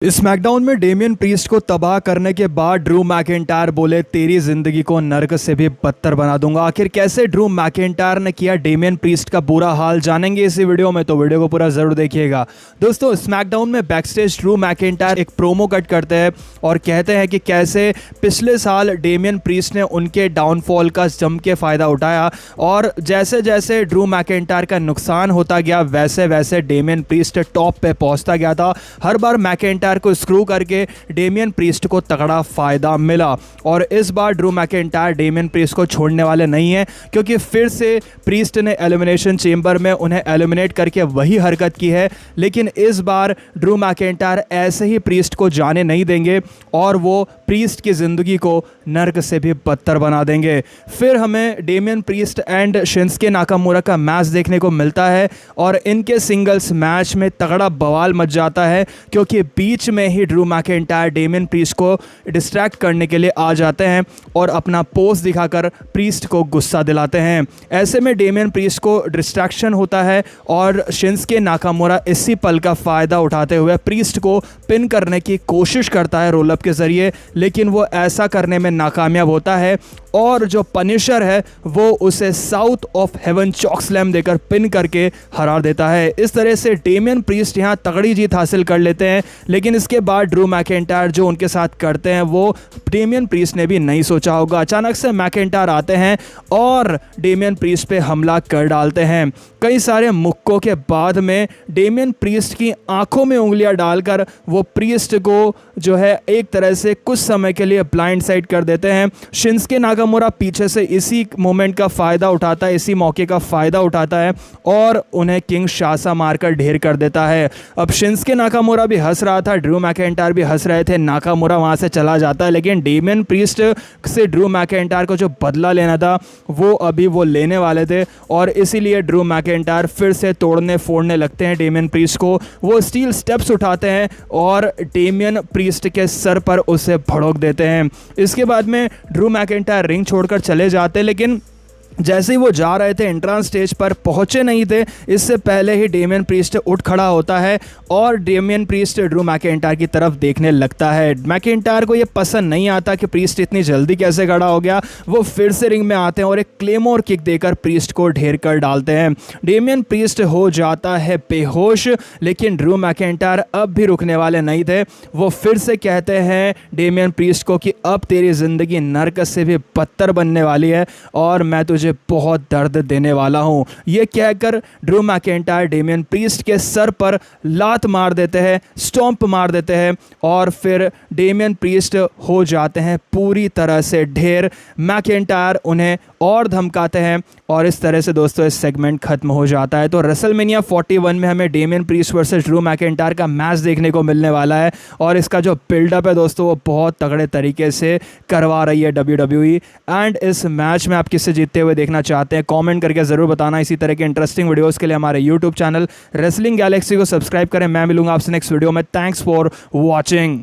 SmackDown में Damien priest को तबाह करने के बाद ड्रू मैकिंटायर बोले तेरी जिंदगी को नर्क से भी बदतर बना दूंगा। आखिर कैसे ड्रू मैकिंटायर ने किया डेमियन प्रीस्ट का बुरा हाल जानेंगे इसी वीडियो में, तो वीडियो को पूरा जरूर देखिएगा। दोस्तों, स्मैकडाउन में बैकस्टेज ड्रू मैकिंटायर एक प्रोमो कट करते हैं और कहते हैं कि कैसे पिछले साल डेमियन प्रीस्ट ने उनके डाउनफॉल का जम के फ़ायदा उठाया और जैसे जैसे ड्रू मैकिंटायर का नुकसान होता गया वैसे वैसे डेमियन प्रीस्ट टॉप पे पहुंचता गया था। हर बार मैकिंटायर को स्क्रू करके डेमियन प्रीस्ट को तगड़ा फायदा मिला और इस बार ड्रू मैकिंटायर डेमियन प्रीस्ट को छोड़ने वाले नहीं हैं, क्योंकि फिर से प्रीस्ट ने एलिमिनेशन चेंबर में उन्हें एलिमिनेट करके वही हरकत की है। लेकिन इस बार ड्रू मैकिंटायर ऐसे ही प्रीस्ट को जाने नहीं देंगे और वो प्रीस्ट की ज़िंदगी को नर्क से भी बदतर बना देंगे। फिर हमें Damien priest and Shinsuke Nakamura का मैच देखने को मिलता है और इनके सिंगल्स मैच में तगड़ा बवाल मच जाता है, क्योंकि बीच में ही ड्रू मैकिंटायर डेमियन प्रीस्ट को डिस्ट्रैक्ट करने के लिए आ जाते हैं और अपना पोज दिखाकर प्रीस्ट को गुस्सा दिलाते हैं। ऐसे में डेमियन प्रीस्ट को डिस्ट्रैक्शन होता है और शिंस्के नाकामुरा इसी पल का फ़ायदा उठाते हुए प्रीस्ट को पिन करने की कोशिश करता है रोल अप के ज़रिए, लेकिन वो ऐसा करने में नाकामयाब होता है और जो पनिशर है वो उसे south of haven chalk slam देकर पिन करके हरा देता है। इस तरह से डेमियन प्रीस्ट यहाँ तगड़ी जीत हासिल कर लेते हैं। लेकिन इसके बाद ड्रू मैकिंटायर जो उनके साथ करते हैं वो डेमियन प्रीस्ट ने भी नहीं सोचा होगा। अचानक से मैकिंटायर आते हैं और डेमियन प्रीस्ट पे हमला कर डालते हैं। कई सारे मुक्कों के बाद में डेमियन प्रीस्ट की आंखों में उंगलियां डालकर वो प्रीस्ट को जो है एक तरह से कुछ समय के लिए ब्लाइंड साइड कर देते हैं। शिंस्के नाकामुरा पीछे से इसी मोमेंट का फ़ायदा उठाता है, इसी मौके का फ़ायदा उठाता है और उन्हें किंग शासा मारकर ढेर कर देता है। अब शिंस्के नाकामुरा भी हंस रहा था, ड्रू मैकिंटायर भी हंस रहे थे। नाकामुरा वहाँ से चला जाता है, लेकिन डेमियन प्रीस्ट से ड्रू मैकिंटायर को जो बदला लेना था वो अभी वो लेने वाले थे और इसीलिए ड्रू मैकिंटायर फिर से तोड़ने फोड़ने लगते हैं डेमियन प्रीस्ट को। वो स्टील स्टेप्स उठाते हैं और डेमियन प्रीस्ट के सर पर उसे भड़क देते हैं। इसके बाद में ड्रू मैकिंटायर रिंग छोड़कर चले जाते हैं, लेकिन जैसे ही वो जा रहे थे एंट्रांस स्टेज पर पहुंचे नहीं थे, इससे पहले ही डेमियन प्रीस्ट उठ खड़ा होता है और डेमियन प्रीस्ट ड्रू मैकिंटायर की तरफ देखने लगता है। मैकिंटायर को ये पसंद नहीं आता कि प्रीस्ट इतनी जल्दी कैसे खड़ा हो गया। वो फिर से रिंग में आते हैं और एक क्लेमोर किक देकर प्रीस्ट को ढेर कर डालते हैं। डेमियन प्रीस्ट हो जाता है बेहोश, लेकिन ड्रू मैकिंटायर अब भी रुकने वाले नहीं थे। वो फिर से कहते हैं डेमियन प्रीस्ट को कि अब तेरी ज़िंदगी नर्क से भी बदतर बनने वाली है और मैं तुझे बहुत दर्द देने वाला हूं। यह कहकर ड्रू मैकिंटायर डेमियन प्रीस्ट के सर पर लात मार देते हैं, स्टॉम्प मार देते हैं और फिर डेमियन प्रीस्ट हो जाते हैं पूरी तरह से ढेर। मैकिंटायर उन्हें और धमकाते हैं और इस तरह से दोस्तों इस सेगमेंट खत्म हो जाता है। तो रेसलमेनिया 41 में हमें Damien priest versus Drew McIntyre का मैच देखने को मिलने वाला है और इसका जो बिल्डअप है दोस्तों वो बहुत तगड़े तरीके से करवा रही है WWE। एंड इस मैच में आप किससे जीतते हुए देखना चाहते हैं कमेंट करके ज़रूर बताना। इसी तरह के इंटरेस्टिंग वीडियोस के लिए हमारे यूट्यूब चैनल रेसलिंग गैलेक्सी को सब्सक्राइब करें। मैं मिलूंगा आपसे नेक्स्ट वीडियो में। Thanks for watching.